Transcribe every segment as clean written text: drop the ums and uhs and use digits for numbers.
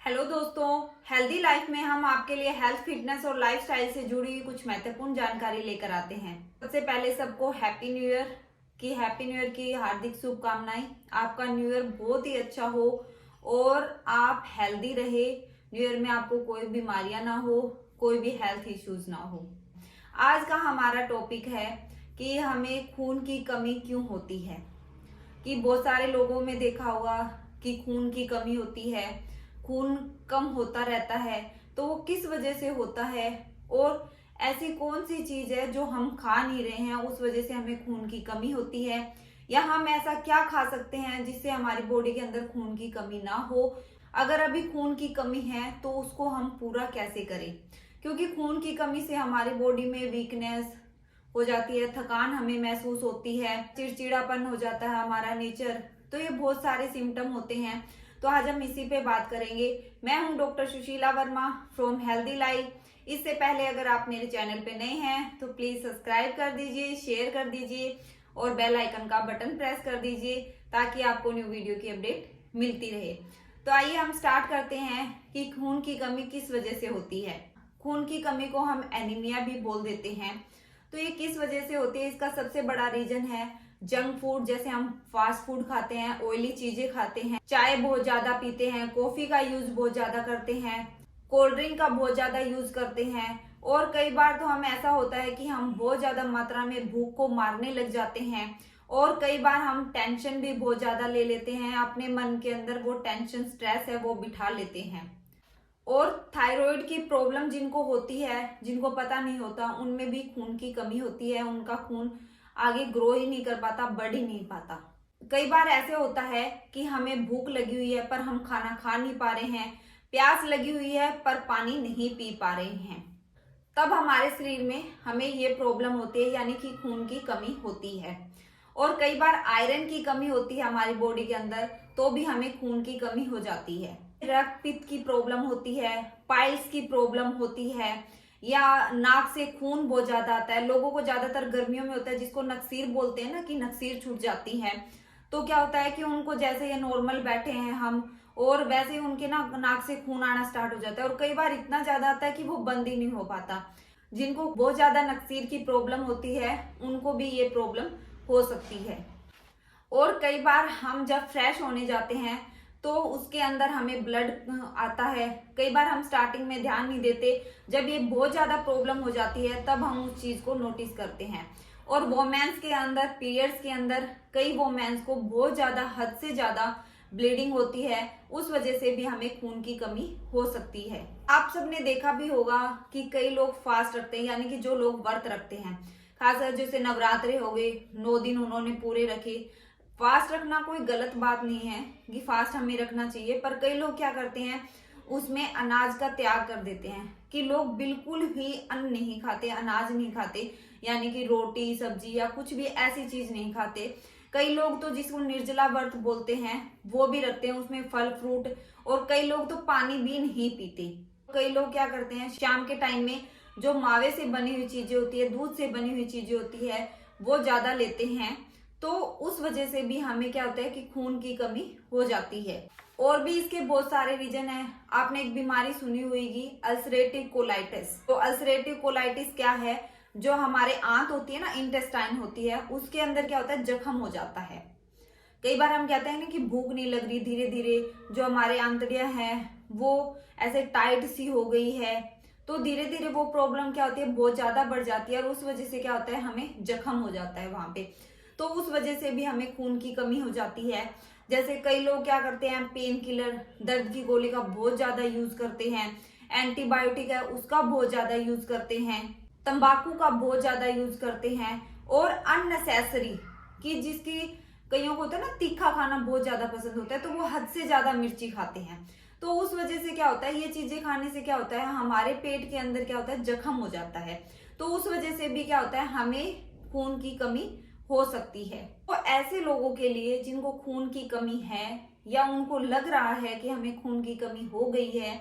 Hello दोस्तों, healthy life में हम आपके लिए हेल्थ, फिटनेस और लाइफस्टाइल से जुड़ी हुई कुछ महत्वपूर्ण जानकारी लेकर आते हैं। सबसे पहले सबको हैप्पी न्यू ईयर की हार्दिक शुभकामनाएं। आपका न्यू ईयर बहुत ही अच्छा हो और आप हेल्दी रहे। न्यू ईयर में आपको कोई बीमारियां ना हो, कोई भी हेल्थ इश्यूज ना हो। आज का हमारा टॉपिक है कि हमें खून की कमी क्यों होती है। कि बहुत सारे लोगों में देखा होगा कि खून की कमी होती है, खून कम होता रहता है। तो वो किस वजह से होता है और ऐसी कौन सी चीज है जो हम खा नहीं रहे हैं, उस वजह से हमें खून की कमी होती है, या हम ऐसा क्या खा सकते हैं जिससे हमारी बॉडी के अंदर खून की कमी ना हो। अगर अभी खून की कमी है तो उसको हम पूरा कैसे करें, क्योंकि खून की कमी से हमारी बॉडी में वीकनेस हो जाती है, थकान हमें महसूस होती है, चिड़चिड़ापन हो जाता है हमारा नेचर। तो ये बहुत सारे सिम्टम होते हैं। तो आज हम इसी पे बात करेंगे। मैं हूं doctor Sushila Verma from healthy life. इससे पहले अगर आप मेरे चैनल पे नए हैं तो प्लीज सब्सक्राइब कर दीजिए, शेयर कर दीजिए और बेल आइकन का बटन प्रेस कर दीजिए ताकि आपको न्यू वीडियो की अपडेट मिलती रहे। तो आइए हम स्टार्ट करते हैं कि खून की कमी किस वजह से होती है। खून की कमी को हम एनीमिया भी बोल देते हैं। तो ये किस वजह से होती है, इसका सबसे बड़ा रीजन है जंक फूड। जैसे हम फास्ट फूड खाते हैं, ऑयली चीजें खाते हैं, चाय बहुत ज्यादा पीते हैं, कॉफी का यूज बहुत ज्यादा करते हैं, कोल्ड ड्रिंक का बहुत ज्यादा यूज करते हैं। और कई बार तो हम ऐसा होता है कि हम बहुत ज्यादा मात्रा में भूख को मारने लग जाते हैं। और कई बार हम टेंशन भी बहुत ज्यादा ले लेते हैं, अपने मन के अंदर वो टेंशन, स्ट्रेस है वो बिठा लेते हैं। और थायराइड की प्रॉब्लम जिनको होती है, जिनको पता नहीं होता, उनमें भी खून की कमी होती है। उनका खून आगे ग्रो ही नहीं कर पाता, बढ़ ही नहीं पाता। कई बार ऐसे होता है कि हमें भूख लगी हुई है पर हम खाना खा नहीं पा रहे हैं, प्यास लगी हुई है पर पानी नहीं पी पा रहे हैं। तब हमारे शरीर में हमें ये प्रॉब्लम होती है, यानी कि खून की कमी होती है। और कई बार आयरन की कमी होती है हमारी बॉडी के अंदर, तो भी हमें खून की कमी हो जाती है। रक्त पित्त की प्रॉब्लम होती है, पाइल्स की प्रॉब्लम होती है, या नाक से खून बहुत ज्यादा आता है। लोगों को ज्यादातर गर्मियों में होता है, जिसको नक्सीर बोलते हैं ना, कि नक्सीर छूट जाती है। तो क्या होता है कि उनको जैसे ये नॉर्मल बैठे हैं हम, और वैसे ही उनके ना नाक से खून आना स्टार्ट हो जाता है। और कई बार इतना ज्यादा आता है कि वो बंद ही नहीं हो पाता। जिनको बहुत ज्यादा नक्सीर की प्रॉब्लम होती है उनको भी ये प्रॉब्लम हो सकती है। और कई बार हम जब फ्रेश होने जाते हैं तो उसके अंदर हमें ब्लड आता है। कई बार हम स्टार्टिंग में ध्यान नहीं देते, जब ये बहुत ज्यादा प्रॉब्लम हो जाती है तब हम उस चीज को नोटिस करते हैं। और वोमेन्स के अंदर, पीरियड्स के अंदर कई वोमेन्स को बहुत ज्यादा, हद से ज्यादा ब्लीडिंग होती है। उस वजह से भी हमें खून की कमी हो सकती है। आप सबने देखा भी होगा कि कई लोग फास्ट रखते हैं, यानी कि जो लोग व्रत रखते हैं, खासकर जैसे नवरात्रे हो गए, 9 दिन उन्होंने पूरे रखे। फास्ट रखना कोई गलत बात नहीं है कि फास्ट हमें रखना चाहिए, पर कई लोग क्या करते हैं, उसमें अनाज का त्याग कर देते हैं। कि लोग बिल्कुल भी अन्न नहीं खाते, अनाज नहीं खाते, यानी कि रोटी सब्जी या कुछ भी ऐसी चीज नहीं खाते। कई लोग तो जिसको निर्जला व्रत बोलते हैं वो भी रखते हैं, उसमें फल फ्रूट। और कई लोग तो पानी भी नहीं पीते। कई लोग क्या करते हैं, शाम के टाइम में जो मावे से बनी हुई चीजें होती है, दूध से बनी हुई चीजें होती है, वो ज्यादा लेते हैं। तो उस वजह से भी हमें क्या होता है कि खून की कमी हो जाती है। और भी इसके बहुत सारे रीजन है। आपने एक बीमारी सुनी होगी, अल्सरेटिव कोलाइटिस। तो अल्सरेटिव कोलाइटिस क्या है, जो हमारे आंत होती है ना, इंटेस्टाइन होती है, उसके अंदर क्या होता है, जख्म हो जाता है। कई बार हम कहते हैं ना कि भूख नहीं लग रही, धीरे धीरे जो हमारे आंतड़ियां हैं वो ऐसे टाइट सी हो गई है। तो धीरे धीरे वो प्रॉब्लम क्या होती है, बहुत ज्यादा बढ़ जाती है। और उस वजह से क्या होता है, हमें जख्म हो जाता है वहां पे। तो उस वजह से भी हमें खून की कमी हो जाती है। जैसे कई लोग क्या करते हैं, पेन किलर, दर्द की गोली का बहुत ज्यादा यूज करते हैं, एंटीबायोटिक है उसका बहुत ज्यादा यूज करते हैं, तंबाकू का बहुत ज्यादा यूज करते हैं। और अननेसेसरी कि जिसकी, कईयों को होता है ना तीखा खाना बहुत ज्यादा पसंद होता है, तो वो हद से ज्यादा मिर्ची खाते हैं। तो उस वजह से क्या होता है, ये चीजें खाने से क्या होता है, हमारे पेट के अंदर क्या होता है, जख्म हो जाता है। तो उस वजह से भी क्या होता है, हमें खून की कमी हो सकती है। तो ऐसे लोगों के लिए जिनको खून की कमी है, या उनको लग रहा है कि हमें खून की कमी हो गई है,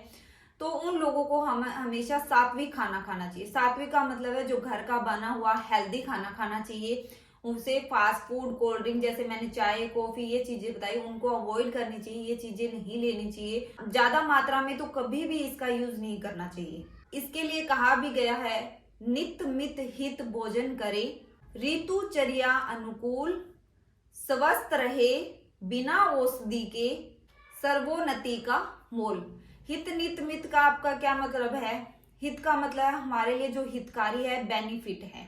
तो उन लोगों को हम हमेशा सात्विक खाना खाना चाहिए। सात्विक का मतलब है जो घर का बना हुआ हेल्दी खाना खाना चाहिए। उसे फास्ट फूड, कोल्ड ड्रिंक, जैसे मैंने चाय, कॉफी, ये चीजें बताई, उनको अवॉइड करनी चाहिए। ये चीजें नहीं लेनी चाहिए ज्यादा मात्रा में, तो कभी भी इसका यूज नहीं करना चाहिए। इसके लिए कहा भी गया है, नित मित हित भोजन करे, ऋतुचर्या अनुकूल, स्वस्थ रहे, बिना औषधि के, सर्वोन्नति का मोल। हित नित मित का आपका क्या मतलब है? हित का मतलब है हमारे लिए जो हितकारी है, बेनिफिट है।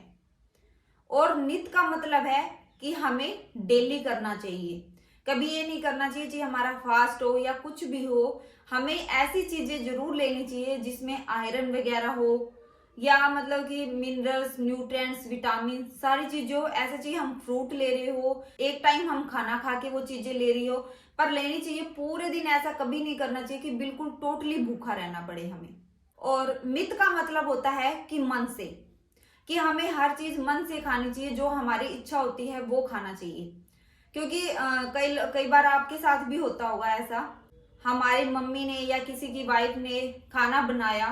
और नित का मतलब है कि हमें डेली करना चाहिए। कभी ये नहीं करना चाहिए कि हमारा फास्ट हो या कुछ भी हो, हमें ऐसी चीजें जरूर लेनी चाहिए जिसमें आयरन वगैरह हो, या मतलब कि मिनरल्स, न्यूट्रिएंट्स, विटामिन, सारी चीजें हो। ऐसा चाहिए हम फ्रूट ले रहे हो, एक टाइम हम खाना खा के वो चीजें ले रही हो, पर लेनी चाहिए पूरे दिन। ऐसा कभी नहीं करना चाहिए कि बिल्कुल टोटली भूखा रहना पड़े हमें। और मित का मतलब होता है कि मन से, कि हमें हर चीज मन से खानी चाहिए, जो हमारी इच्छा होती है वो खाना चाहिए। क्योंकि कई बार आपके साथ भी होता होगा ऐसा, हमारी मम्मी ने या किसी की वाइफ ने खाना बनाया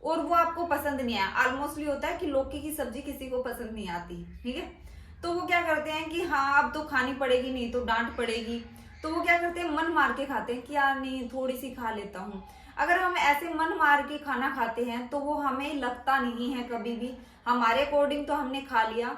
और वो आपको पसंद नहीं आया। ऑलमोस्टली होता है कि लौकी की सब्जी किसी को पसंद नहीं आती, ठीक है, तो वो क्या करते हैं कि हाँ अब तो खानी पड़ेगी, नहीं तो डांट पड़ेगी, तो वो क्या करते हैं, मन मार के खाते हैं कि यार नहीं थोड़ी सी खा लेता हूँ। अगर हम ऐसे मन मार के खाना खाते हैं तो वो हमें लगता नहीं है कभी भी, हमारे अकॉर्डिंग तो हमने खा लिया,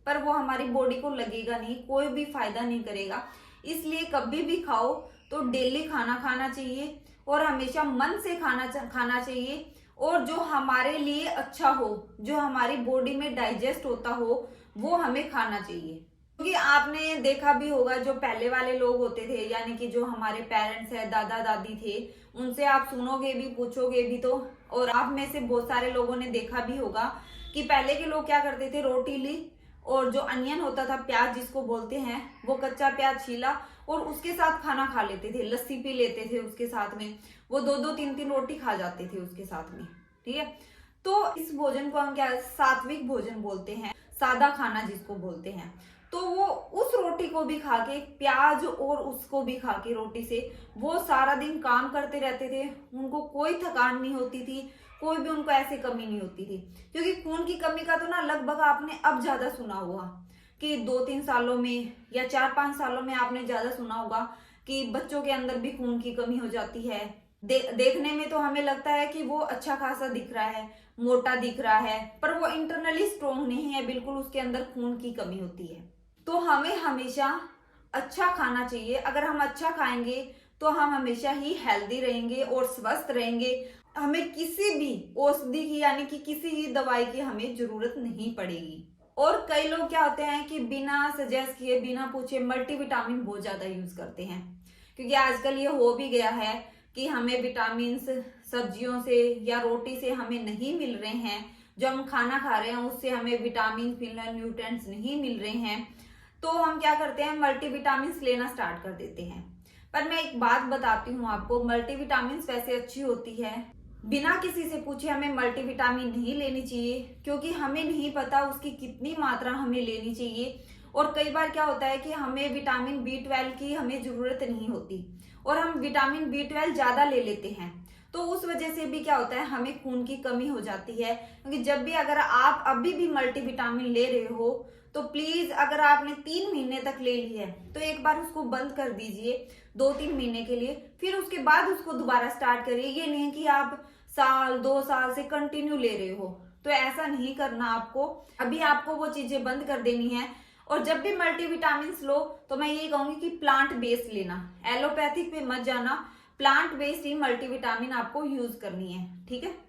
पर वो हमारी बॉडी को लगेगा नहीं, कोई भी फायदा नहीं करेगा। इसलिए कभी भी खाओ तो डेली खाना खाना चाहिए, और हमेशा मन से खाना चाहिए, और जो हमारे लिए अच्छा हो, जो हमारी बॉडी में डाइजेस्ट होता हो, वो हमें खाना चाहिए। क्योंकि आपने देखा भी होगा, जो पहले वाले लोग होते थे, यानी कि जो हमारे पेरेंट्स है, दादा दादी थे, उनसे आप सुनोगे भी, पूछोगे भी तो, और आप में से बहुत सारे लोगों ने देखा भी होगा कि पहले के लोग क्या करते थे, रोटी ली और जो अनियन होता था, प्याज जिसको बोलते हैं, वो कच्चा प्याज छीला और उसके साथ खाना खा लेते थे, लस्सी पी लेते थे उसके साथ में, वो 2-2 3-3 रोटी खा जाते थे उसके साथ में, ठीक है। तो इस भोजन को हम क्या सात्विक भोजन बोलते हैं, सादा खाना जिसको बोलते हैं। तो वो उस रोटी को भी खा के, प्याज और उसको भी खा के, रोटी से वो सारा दिन काम करते रहते थे, उनको कोई थकान नहीं होती थी, कोई भी उनको ऐसे कमी नहीं होती थी। क्योंकि खून की कमी का तो ना लगभग आपने अब ज्यादा सुना होगा कि 2-3 सालों में या 4-5 सालों में आपने ज्यादा सुना होगा कि बच्चों के अंदर भी खून की कमी हो जाती है। देखने में तो हमें लगता है कि वो अच्छा खासा दिख रहा है, मोटा दिख रहा है, पर वो इंटरनली स्ट्रोंग नहीं है, बिल्कुल उसके अंदर खून की कमी होती है। तो हमें हमेशा अच्छा खाना चाहिए। अगर हम अच्छा खाएंगे तो हम हमेशा ही हेल्दी रहेंगे और स्वस्थ रहेंगे। हमें किसी भी औषधि की, यानी कि किसी भी दवाई की हमें जरूरत नहीं पड़ेगी। और कई लोग क्या होते हैं कि बिना सजेस्ट किए, बिना पूछे मल्टीविटामिन बहुत ज्यादा यूज करते हैं। क्योंकि आजकल ये हो भी गया है कि हमें विटामिन सब्जियों से या रोटी से हमें नहीं मिल रहे हैं, जो हम खाना खा रहे हैं उससे हमें विटामिन, मिनरल, न्यूट्रिएंट्स नहीं मिल रहे हैं, तो हम क्या करते हैं, मल्टीविटामिन लेना स्टार्ट कर देते हैं। पर मैं एक बात बताती हूँ आपको, मल्टीविटामिन वैसे अच्छी होती है, बिना किसी से पूछे हमें मल्टीविटामिन नहीं लेनी चाहिए, क्योंकि हमें नहीं पता उसकी कितनी मात्रा हमें लेनी चाहिए। और कई बार क्या होता है कि हमें विटामिन B12 की हमें जरूरत नहीं होती और हम विटामिन B12 ज्यादा ले लेते हैं, तो उस वजह से भी क्या होता है, हमें खून की कमी हो जाती है। क्योंकि जब भी अगर आप अभी भी मल्टीविटामिन ले रहे हो तो प्लीज, अगर आपने 3 महीने तक ले ली है तो एक बार उसको बंद कर दीजिए 2-3 महीने के लिए, फिर उसके बाद उसको दोबारा स्टार्ट करिए। ये नहीं कि आप साल 2 साल से कंटिन्यू ले रहे हो, तो ऐसा नहीं करना आपको। अभी आपको वो चीजें बंद कर देनी है। और जब भी मल्टीविटामिन लो तो मैं ये कहूंगी कि प्लांट बेस्ड लेना, एलोपैथिक पे मत जाना, प्लांट बेस्ड ही मल्टीविटामिन आपको यूज करनी है, ठीक है।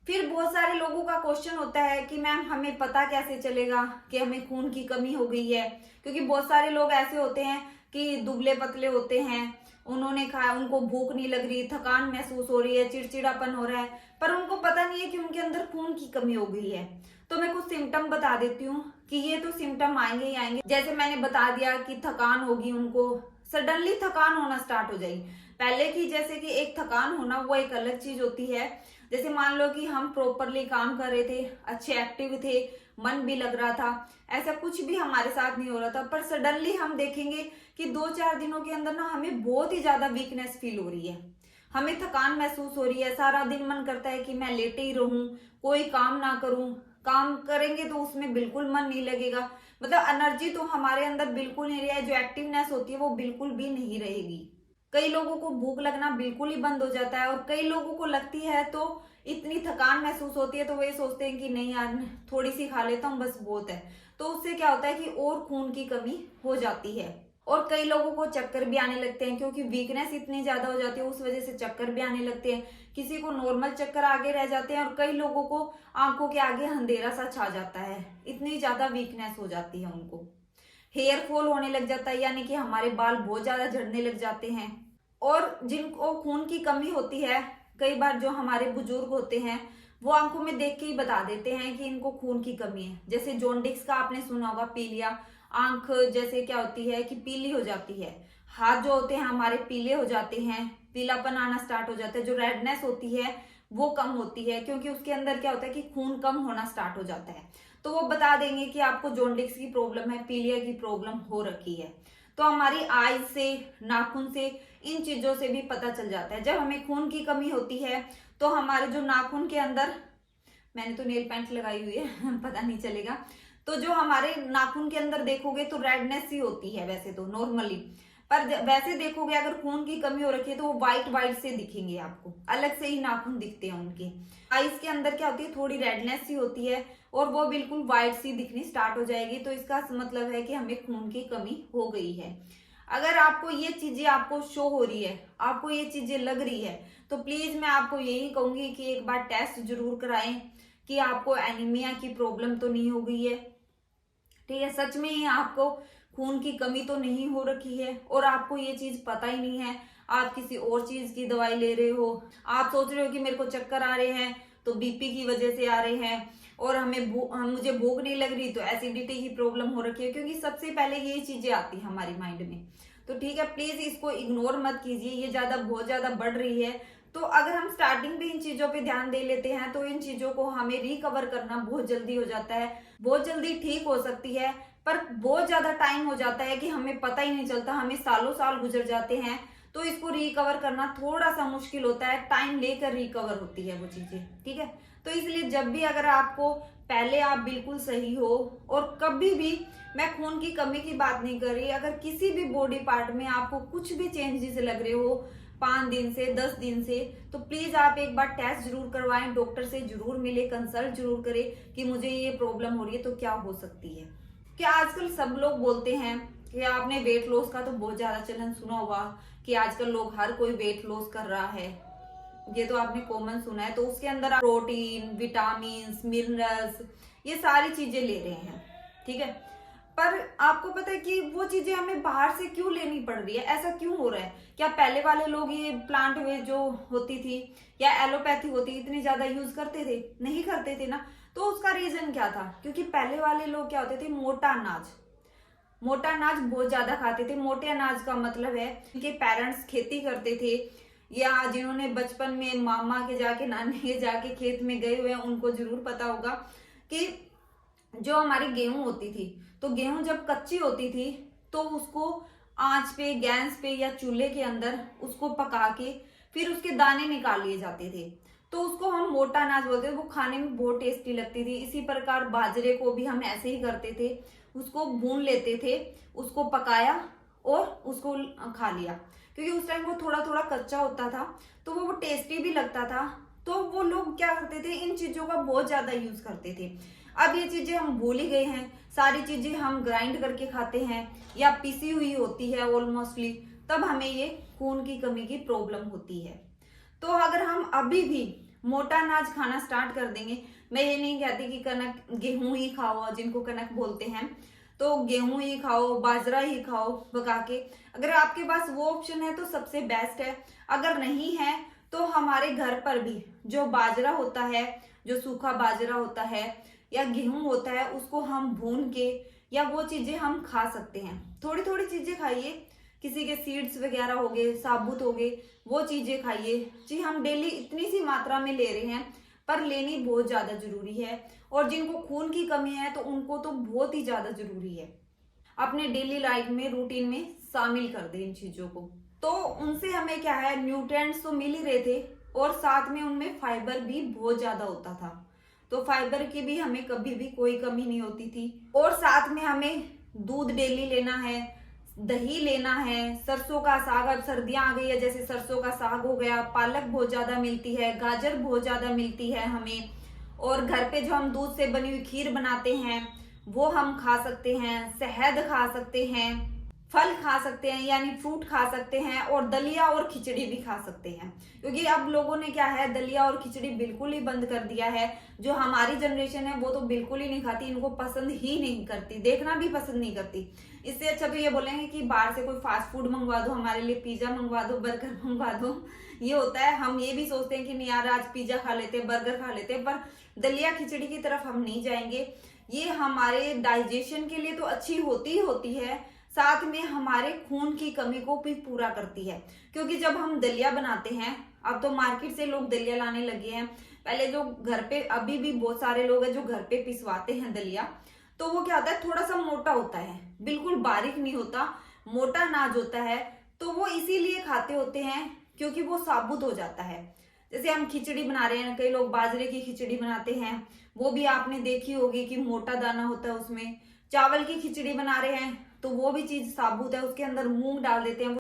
फिर बहुत सारे लोगों का क्वेश्चन होता है कि मैम हमें पता कैसे चलेगा कि हमें खून की कमी हो गई है। क्योंकि बहुत सारे लोग ऐसे होते हैं कि दुबले पतले होते हैं, उन्होंने खाया, उनको भूख नहीं लग रही, थकान महसूस हो रही है, चिड़चिड़ापन हो रहा है, पर उनको पता नहीं है कि उनके अंदर खून की कमी हो गई है। तो मैं कुछ सिम्टम बता देती हूँ कि ये तो सिम्टम आएंगे ही आएंगे। जैसे मैंने बता दिया कि थकान होगी, उनको सडनली थकान होना स्टार्ट हो जाएगी। पहले की जैसे कि एक थकान होना वो एक अलग चीज होती है। जैसे मान लो कि हम प्रॉपरली काम कर रहे थे, अच्छे एक्टिव थे, मन भी लग रहा था, ऐसा कुछ भी हमारे साथ नहीं हो रहा था, पर सडनली हम देखेंगे कि 2-4 दिनों के अंदर ना हमें बहुत ही ज्यादा वीकनेस फील हो रही है, हमें थकान महसूस हो रही है, सारा दिन मन करता है कि मैं लेटे ही रहूं, कोई काम ना करूं, काम करेंगे तो उसमें बिल्कुल मन नहीं लगेगा, मतलब एनर्जी तो हमारे अंदर बिल्कुल नहीं रही है, जो एक्टिवनेस होती है वो बिल्कुल भी नहीं रहेगी। कई लोगों को भूख लगना बिल्कुल ही बंद हो जाता है, और कई लोगों को लगती है तो इतनी थकान महसूस होती है तो वे सोचते हैं कि नहीं यार थोड़ी सी खा लेता हूँ बस बहुत है। तो उससे क्या होता है कि और खून की कमी हो जाती है, और कई लोगों को चक्कर भी आने लगते हैं, क्योंकि वीकनेस इतनी ज्यादा हो जाती है उस वजह से चक्कर भी आने लगते हैं। किसी को नॉर्मल चक्कर आगे रह जाते हैं, और कई लोगों को आंखों के आगे अंधेरा सा छा जाता है, इतनी ज्यादा वीकनेस हो जाती है उनको। हेयर फॉल होने लग जाता है, यानी कि हमारे बाल बहुत ज्यादा झड़ने लग जाते हैं। और जिनको खून की कमी होती है, कई बार जो हमारे बुजुर्ग होते हैं वो आंखों में देख के ही बता देते हैं कि इनको खून की कमी है। जैसे जॉन्डिस का आपने सुना होगा, पीलिया आंख जैसे क्या होती है कि पीली हो जाती है, हाथ जो होते हैं हमारे पीले हो जाते हैं, पीलापन आना स्टार्ट हो जाता है, जो रेडनेस होती है वो कम होती है, क्योंकि उसके अंदर क्या होता है कि खून कम होना स्टार्ट हो जाता है। तो वो बता देंगे कि आपको जॉन्डिस की प्रॉब्लम है, पीलिया की प्रॉब्लम हो रखी है। तो हमारी आईज से, नाखून से, इन चीजों से भी पता चल जाता है। जब हमें खून की कमी होती है तो हमारे जो नाखून के अंदर, मैंने तो नेल पेंट लगाई हुई है पता नहीं चलेगा, तो जो हमारे नाखून के अंदर देखोगे तो रेडनेस ही होती है वैसे तो नॉर्मली, पर वैसे देखोगे अगर खून की कमी हो रखी है तो वो व्हाइट व्हाइट से दिखेंगे आपको, अलग से ही नाखून दिखते हैं उनके। आईज के अंदर क्या होती है, थोड़ी रेडनेस सी होती है और वो बिल्कुल व्हाइट सी दिखनी स्टार्ट हो जाएगी, तो इसका मतलब है कि हमें खून की कमी हो गई है। अगर आपको ये चीजें आपको शो हो रही है, आपको ये चीजें लग रही है, तो प्लीज मैं आपको यही कहूंगी कि एक बार टेस्ट जरूर कराएं कि आपको एनीमिया की प्रॉब्लम तो नहीं हो गई है। ठीक है, सच में ही आपको खून की कमी तो नहीं हो रखी है और आपको ये चीज पता ही नहीं है, आप किसी और चीज की दवाई ले रहे हो। आप सोच रहे हो कि मेरे को चक्कर आ रहे हैं तो बीपी की वजह से आ रहे हैं, और मुझे भूख नहीं लग रही तो एसिडिटी की प्रॉब्लम हो रखी है, क्योंकि सबसे पहले ये चीजें आती है हमारी माइंड में। तो ठीक है, प्लीज इसको इग्नोर मत कीजिए, ये ज्यादा बहुत ज्यादा बढ़ रही है। तो अगर हम स्टार्टिंग में इन चीजों पे ध्यान दे लेते हैं तो इन चीजों को हमें रिकवर करना बहुत जल्दी हो जाता है, बहुत जल्दी ठीक हो सकती है। पर बहुत ज्यादा टाइम हो जाता है कि हमें पता ही नहीं चलता, हमें सालों साल गुजर जाते हैं, तो इसको रिकवर करना थोड़ा सा मुश्किल होता है, टाइम लेकर रिकवर होती है वो चीजें। ठीक है, तो इसलिए जब भी अगर आपको, पहले आप बिल्कुल सही हो, और कभी भी, मैं खून की कमी की बात नहीं कर रही, अगर किसी भी बॉडी पार्ट में आपको कुछ भी चेंजेस लग रहे हो 5 दिन से 10 दिन से, तो प्लीज आप एक बार टेस्ट जरूर करवाएं, डॉक्टर से जरूर मिले, कंसल्ट जरूर करें कि मुझे ये प्रॉब्लम हो रही है तो क्या हो सकती है। क्या आजकल सब लोग बोलते हैं कि आपने वेट लॉस का तो बहुत ज्यादा चलन सुना होगा कि आजकल लोग हर कोई वेट लॉस कर रहा है, ये तो आपने कॉमन सुना है। तो उसके अंदर आप प्रोटीन, विटामिन, मिनरल्स, ये सारी चीजें ले रहे हैं। ठीक है, पर आपको पता है कि वो चीजें हमें बाहर से क्यों लेनी पड़ रही है, ऐसा क्यों हो रहा है? क्या पहले वाले लोग ये प्लांट वे जो होती थी या एलोपैथी होती इतनी ज्यादा यूज करते थे? नहीं करते थे ना। तो उसका रीजन क्या था? क्योंकि पहले वाले लोग क्या होते थे, मोटा अनाज, मोटा अनाज बहुत ज्यादा खाते थे। मोटे अनाज का मतलब है इनके पेरेंट्स खेती करते थे, या जिन्होंने बचपन में मामा के जाके, नानी के जाके खेत में गए हुए हैं उनको जरूर पता होगा कि जो हमारी गेहूं होती थी, तो गेहूं जब कच्ची होती थी तो उसको आंच पे, गैस पे या चूल्हे के अंदर उसको पका के फिर उसके दाने निकाल लिए जाते थे, तो उसको हम मोटा अनाज बोलते थे। वो खाने में बहुत टेस्टी लगती थी। इसी प्रकार बाजरे को भी हम ऐसे ही करते थे, उसको भून लेते थे, उसको पकाया और उसको खा लिया, क्योंकि उस टाइम वो थोड़ा थोड़ा कच्चा होता था तो वो टेस्टी भी लगता था। तो वो लोग क्या करते थे, इन चीजों का बहुत ज्यादा यूज करते थे। अब ये चीजें हम भूल ही गए हैं, सारी चीजें हम ग्राइंड करके खाते हैं या पिसी हुई होती है ऑलमोस्टली, तब हमें ये खून की कमी की प्रॉब्लम होती है। तो अगर हम अभी भी मोटा अनाज खाना स्टार्ट कर देंगे, मैं ये नहीं कहती कि कनक, गेहूं ही खाओ, जिनको कनक बोलते हैं, तो गेहूं ही खाओ, बाजरा ही खाओ पका के। अगर आपके पास वो ऑप्शन है तो सबसे बेस्ट है। अगर नहीं है तो हमारे घर पर भी जो बाजरा होता है, जो सूखा बाजरा होता है या गेहूं होता है, उसको हम भून के या वो चीजें हम खा सकते हैं। थोड़ी थोड़ी चीजें खाइए, किसी के सीड्स वगैरह हो गए, साबुत हो गए, वो चीजें खाइए। जी, हम डेली इतनी सी मात्रा में ले रहे हैं, पर लेनी बहुत ज्यादा जरूरी है। और जिनको खून की कमी है तो उनको तो बहुत ही ज्यादा जरूरी है, अपने डेली लाइफ में, रूटीन में शामिल कर दे इन चीजों को। तो उनसे हमें क्या है, न्यूट्रिएंट्स तो मिल ही रहे थे और साथ में उनमें फाइबर भी बहुत ज्यादा होता था। तो फाइबर की भी हमें कभी भी कोई कमी नहीं होती थी। और साथ में हमें दूध डेली लेना है, दही लेना है, सरसों का साग, अब सर्दियां आ गई है, जैसे सरसों का साग हो गया, पालक बहुत ज्यादा मिलती है, गाजर बहुत ज्यादा मिलती है हमें। और घर पे जो हम दूध से बनी हुई खीर बनाते हैं वो हम खा सकते हैं, शहद खा सकते हैं, फल खा सकते हैं यानी फ्रूट खा सकते हैं, और दलिया और खिचड़ी भी खा सकते हैं। क्योंकि अब लोगों ने क्या है, दलिया और खिचड़ी बिल्कुल ही बंद कर दिया है। जो हमारी जनरेशन है वो तो बिल्कुल ही नहीं खाती, इनको पसंद ही नहीं करती, देखना भी पसंद नहीं करती। इससे अच्छा तो ये बोलेंगे कि बाहर से कोई फास्ट फूड मंगवा दो, हमारे लिए पिज्जा मंगवा दो, बर्गर मंगवा दो। ये होता है, हम ये भी सोचते हैं कि नहीं यार आज पिज्जा खा लेते, बर्गर खा लेते, पर दलिया खिचड़ी की तरफ हम नहीं जाएंगे। ये हमारे डाइजेशन के लिए तो अच्छी होती ही होती है, साथ में हमारे खून की कमी को भी पूरा करती है। क्योंकि जब हम दलिया बनाते हैं, अब तो मार्केट से लोग दलिया लाने लगे हैं, पहले जो घर पे, अभी भी बहुत सारे लोग हैं जो घर पे पिसवाते हैं दलिया, तो वो क्या होता है, थोड़ा सा मोटा होता है, बिल्कुल बारीक नहीं होता, मोटा अनाज होता है। तो वो इसीलिए खाते होते हैं क्योंकि वो साबुत हो जाता है। जैसे हम खिचड़ी बना रहे हैं, कई लोग बाजरे की खिचड़ी बनाते हैं, वो भी आपने देखी होगी कि मोटा दाना होता है उसमें। चावल की खिचड़ी बना रहे हैं तो वो भी चीज साबुत है, उसके अंदर मूंग डाल देते हैं,